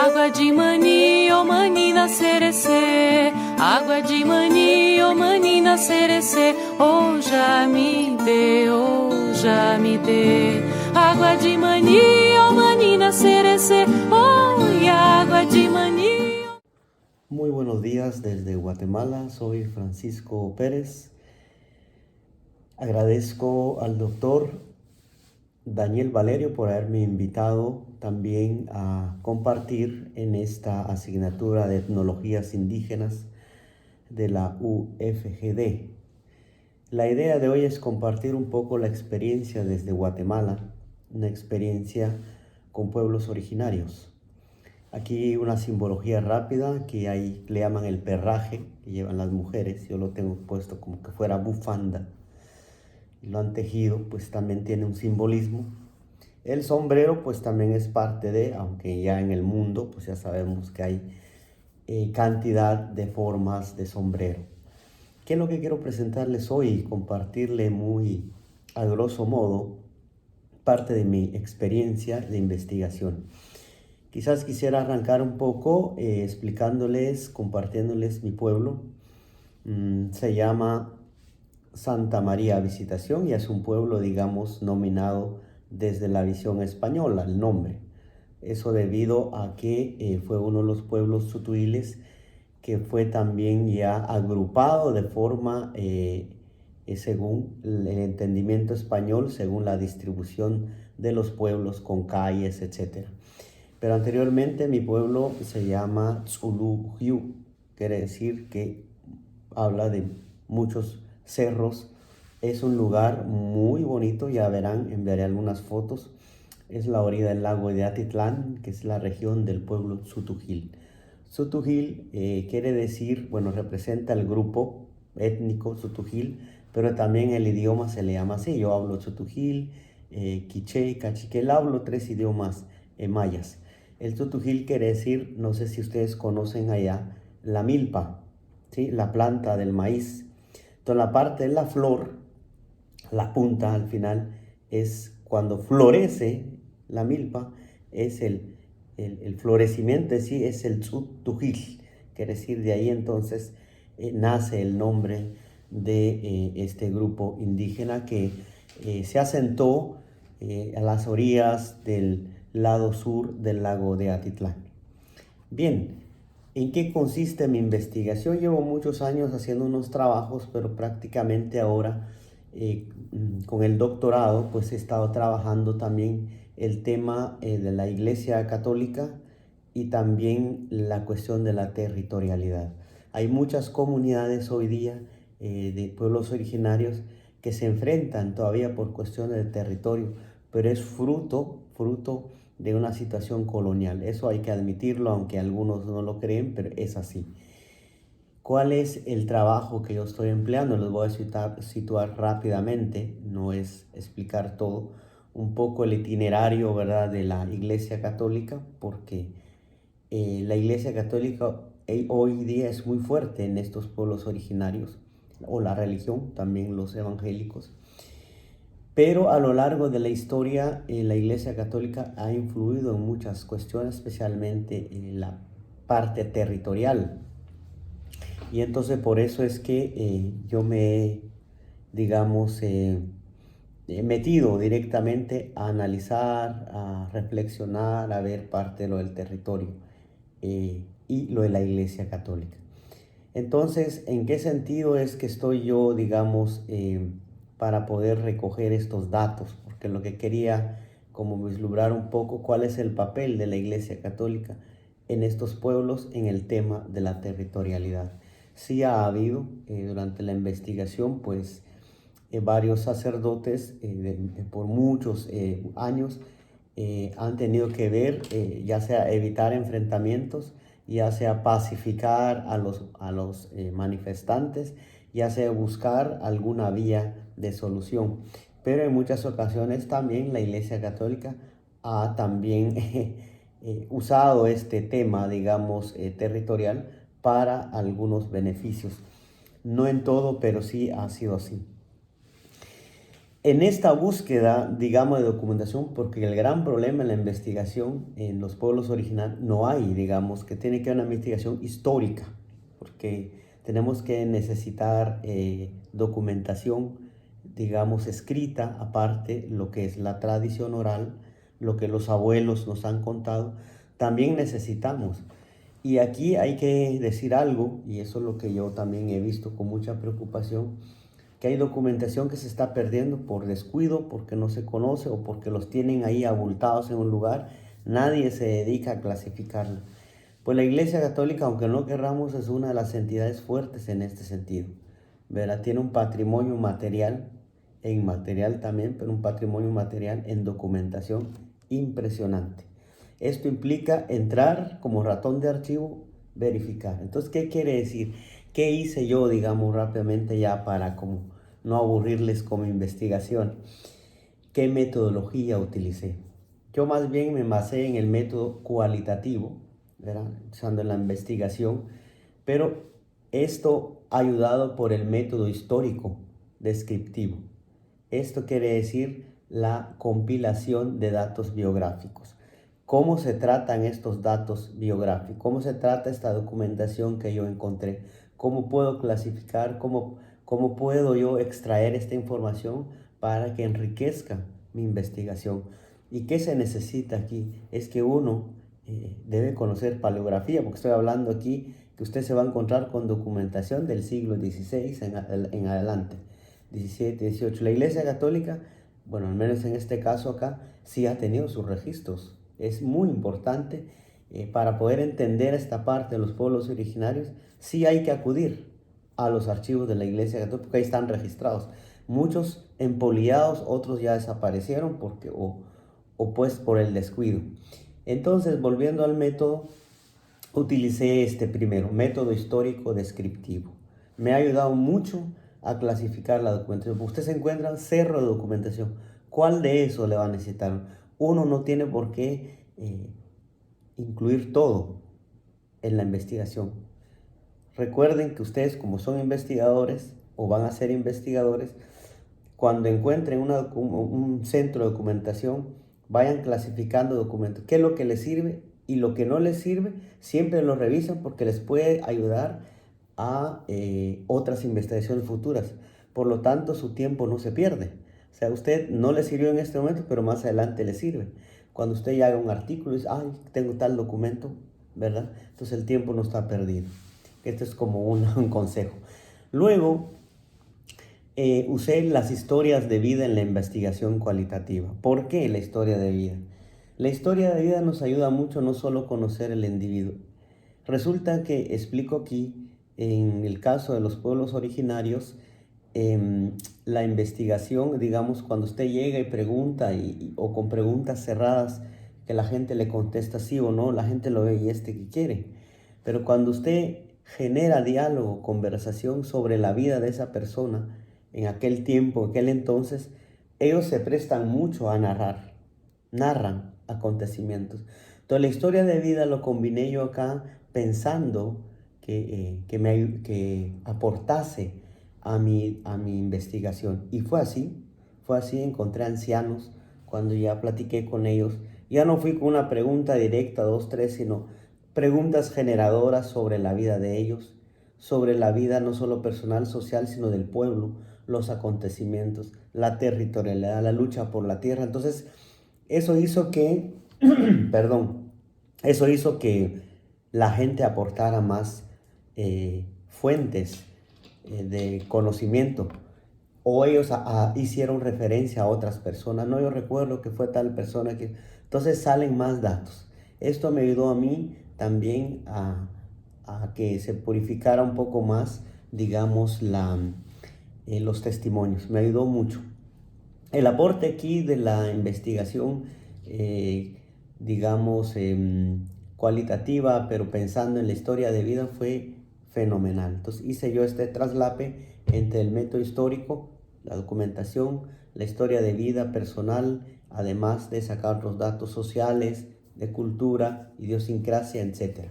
Água de mani, ô manina cerecê. Água de mani, ô manina cerecê. Oh, já me dê, oh, já me dê. Água de mani, ô manina cerecê. Oh, e água de mani. Muy buenos días desde Guatemala, soy Francisco Pérez. Agradezco al doctor Daniel Valerio por haberme invitado también a compartir en esta asignatura de etnologías indígenas de la UFGD. La idea de hoy es compartir un poco la experiencia desde Guatemala, una experiencia con pueblos originarios. Aquí una simbología rápida que ahí le llaman el perraje que llevan las mujeres. Yo lo tengo puesto como que fuera bufanda. Y lo han tejido, pues también tiene un simbolismo. El sombrero pues también es parte de, aunque ya en el mundo pues ya sabemos que hay cantidad de formas de sombrero. ¿Qué es lo que quiero presentarles hoy y compartirle muy a grosso modo parte de mi experiencia de investigación? Quizás quisiera arrancar un poco explicándoles, compartiéndoles mi pueblo. Se llama Santa María Visitación y es un pueblo, digamos, nominado desde la visión española, el nombre. Eso debido a que fue uno de los pueblos sutuiles que fue también ya agrupado de forma, según el entendimiento español, según la distribución de los pueblos con calles, etc. Pero anteriormente mi pueblo se llama Tzuluhiu, quiere decir que habla de muchos cerros. Es un lugar muy bonito, ya verán, enviaré algunas fotos. Es la orilla del lago de Atitlán, que es la región del pueblo Tzutujil. Tzutujil quiere decir, bueno, representa el grupo étnico Tzutujil, pero también el idioma se le llama así. Yo hablo Tzutujil, Quiché, Cachiquel, hablo 3 idiomas mayas. El Tzutujil quiere decir, no sé si ustedes conocen allá, la milpa, ¿sí? La planta del maíz. Entonces la parte de la flor, la punta al final, es cuando florece la milpa, es el florecimiento, sí, es el Tzutujil. Quiere decir, de ahí entonces nace el nombre de este grupo indígena que se asentó a las orillas del lado sur del lago de Atitlán. Bien, ¿en qué consiste mi investigación? Llevo muchos años haciendo unos trabajos, pero prácticamente ahora con el doctorado pues he estado trabajando también el tema de la Iglesia Católica y también la cuestión de la territorialidad. Hay muchas comunidades hoy día de pueblos originarios que se enfrentan todavía por cuestiones de territorio, pero es fruto de una situación colonial. Eso hay que admitirlo, aunque algunos no lo creen, pero es así. ¿Cuál es el trabajo que yo estoy empleando? Los voy a situar rápidamente, no es explicar todo, un poco el itinerario, ¿verdad?, de la Iglesia Católica, porque la Iglesia Católica hoy día es muy fuerte en estos pueblos originarios, o la religión, también los evangélicos. Pero a lo largo de la historia, la Iglesia Católica ha influido en muchas cuestiones, especialmente en la parte territorial. Y entonces por eso es que yo me he, digamos, metido directamente a analizar, a reflexionar, a ver parte de lo del territorio y lo de la Iglesia Católica. Entonces, ¿en qué sentido es que estoy yo, digamos, para poder recoger estos datos? Porque lo que quería como vislumbrar un poco cuál es el papel de la Iglesia Católica en estos pueblos en el tema de la territorialidad. Sí ha habido durante la investigación, pues, varios sacerdotes por muchos años han tenido que ver, ya sea evitar enfrentamientos, ya sea pacificar a los manifestantes, ya sea buscar alguna vía de solución. Pero en muchas ocasiones también la Iglesia Católica ha también usado este tema, digamos, territorial para algunos beneficios. No en todo, pero sí ha sido así. En esta búsqueda, digamos, de documentación, porque el gran problema en la investigación en los pueblos originarios no hay, digamos, que tiene que haber una investigación histórica, porque tenemos que necesitar documentación, digamos, escrita, aparte lo que es la tradición oral, lo que los abuelos nos han contado, también necesitamos. Y aquí hay que decir algo, y eso es lo que yo también he visto con mucha preocupación, que hay documentación que se está perdiendo por descuido, porque no se conoce o porque los tienen ahí abultados en un lugar. Nadie se dedica a clasificarla. Pues la Iglesia Católica, aunque no querramos, es una de las entidades fuertes en este sentido. ¿Verdad? Tiene un patrimonio material e inmaterial también, pero un patrimonio material en documentación impresionante. Esto implica entrar como ratón de archivo, verificar. Entonces, ¿qué quiere decir? ¿Qué hice yo, digamos, rápidamente ya para como no aburrirles con mi investigación? ¿Qué metodología utilicé? Yo más bien me basé en el método cualitativo, ¿verdad? Usando la investigación, pero esto ayudado por el método histórico descriptivo. Esto quiere decir la compilación de datos biográficos. ¿Cómo se tratan estos datos biográficos? ¿Cómo se trata esta documentación que yo encontré? ¿Cómo puedo clasificar? ¿Cómo puedo yo extraer esta información para que enriquezca mi investigación? ¿Y qué se necesita aquí? Es que uno debe conocer paleografía, porque estoy hablando aquí que usted se va a encontrar con documentación del siglo XVI en adelante, 17, 18. La Iglesia Católica, bueno, al menos en este caso acá, sí ha tenido sus registros. Es muy importante para poder entender esta parte de los pueblos originarios, sí hay que acudir a los archivos de la Iglesia Católica, porque ahí están registrados. Muchos empoliados, otros ya desaparecieron o pues por el descuido. Entonces, volviendo al método, utilicé este primero, método histórico descriptivo. Me ha ayudado mucho a clasificar la documentación. Usted se encuentra en cerro de documentación. ¿Cuál de eso le va a necesitar? Uno no tiene por qué incluir todo en la investigación. Recuerden que ustedes, como son investigadores o van a ser investigadores, cuando encuentren un centro de documentación, vayan clasificando documentos. ¿Qué es lo que les sirve? Y lo que no les sirve, siempre lo revisan porque les puede ayudar a otras investigaciones futuras. Por lo tanto, su tiempo no se pierde. O sea, a usted no le sirvió en este momento, pero más adelante le sirve. Cuando usted ya haga un artículo y dice, ay, tengo tal documento, ¿verdad? Entonces el tiempo no está perdido. Esto es como un consejo. Luego, usé las historias de vida en la investigación cualitativa. ¿Por qué la historia de vida? La historia de vida nos ayuda mucho no solo a conocer el individuo. Resulta que explico aquí, en el caso de los pueblos originarios, la investigación, digamos, cuando usted llega y pregunta o con preguntas cerradas que la gente le contesta sí o no, la gente lo ve y qué quiere. Pero cuando usted genera diálogo, conversación sobre la vida de esa persona, en aquel tiempo, en aquel entonces, ellos se prestan mucho a narran acontecimientos. Entonces la historia de vida lo combiné yo acá pensando que aportase a mi investigación. Y fue así, encontré ancianos cuando ya platiqué con ellos. Ya no fui con una pregunta directa, dos, tres, sino preguntas generadoras sobre la vida de ellos, sobre la vida no solo personal, social, sino del pueblo, los acontecimientos, la territorialidad, la lucha por la tierra. Entonces, eso hizo que, perdón, eso hizo que la gente aportara más fuentes de conocimiento, o ellos hicieron referencia a otras personas. No, yo recuerdo que fue tal persona que... Entonces salen más datos. Esto me ayudó a mí también a que se purificara un poco más, digamos, los testimonios. Me ayudó mucho. El aporte aquí de la investigación, digamos, cualitativa, pero pensando en la historia de vida, fue fenomenal. Entonces hice yo este traslape entre el método histórico, la documentación, la historia de vida personal, además de sacar otros datos sociales, de cultura, idiosincrasia, etc.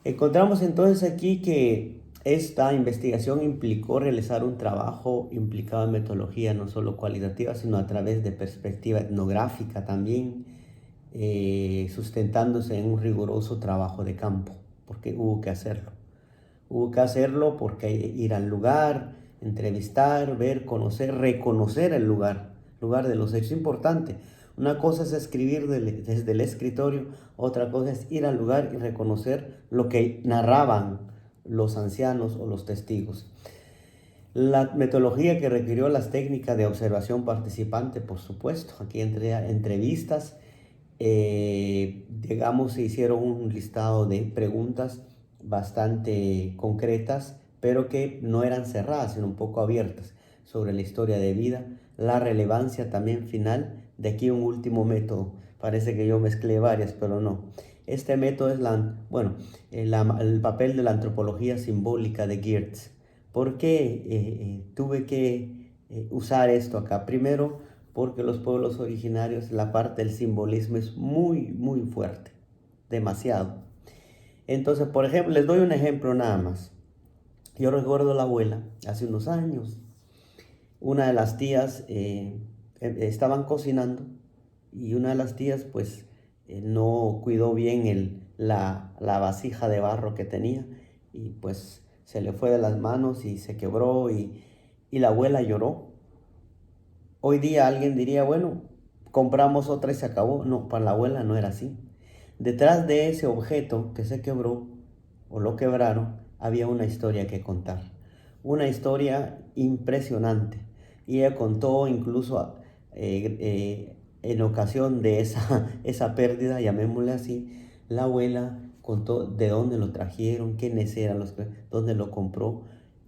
Encontramos entonces aquí que Esta investigación implicó realizar un trabajo implicado en metodología no solo cualitativa, sino a través de perspectiva etnográfica también, sustentándose en un riguroso trabajo de campo, porque hubo que hacerlo. Hubo que hacerlo porque ir al lugar, entrevistar, ver, conocer, reconocer el lugar de los hechos. Importante. Una cosa es escribir desde el escritorio, otra cosa es ir al lugar y reconocer lo que narraban los ancianos o los testigos. La metodología que requirió las técnicas de observación participante, por supuesto, aquí entre entrevistas, digamos, se hicieron un listado de preguntas bastante concretas, pero que no eran cerradas, sino un poco abiertas, sobre la historia de vida, la relevancia también final. De aquí un último método, parece que yo mezclé varias, pero no. Este método es el papel de la antropología simbólica de Geertz. ¿Por qué tuve que usar esto acá? Primero, porque los pueblos originarios, la parte del simbolismo es muy, muy fuerte, demasiado. Entonces, por ejemplo, les doy un ejemplo nada más. Yo recuerdo a la abuela, hace unos años, una de las tías estaban cocinando y una de las tías pues no cuidó bien la vasija de barro que tenía y pues se le fue de las manos y se quebró y la abuela lloró. Hoy día alguien diría, bueno, compramos otra y se acabó. No, para la abuela no era así. Detrás de ese objeto que se quebró o lo quebraron, había una historia que contar. Una historia impresionante. Y ella contó incluso en ocasión de esa pérdida, llamémosle así, la abuela contó de dónde lo trajeron, quiénes eran dónde lo compró,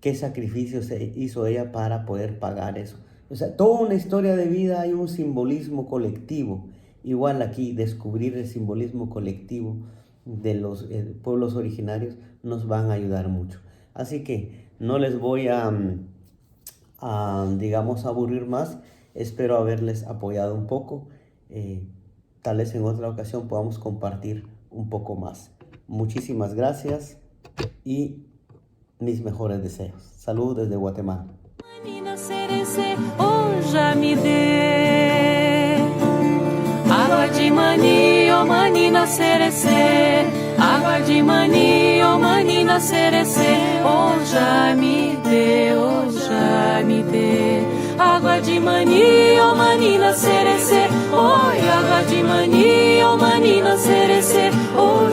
qué sacrificio se hizo ella para poder pagar eso. O sea, toda una historia de vida, hay un simbolismo colectivo. Igual aquí, descubrir el simbolismo colectivo de los pueblos originarios nos van a ayudar mucho. Así que no les voy digamos, aburrir más. Espero haberles apoyado un poco. Tal vez en otra ocasión podamos compartir un poco más. Muchísimas gracias y mis mejores deseos. Saludos desde Guatemala. Água de mani, oh manina cerecê. Água de mani, oh manina cerecê. Oh, já me dê, oh, já me dê. Água de mani, oh manina cerecê. Oh, água de mani, oh manina cerecê. Oh,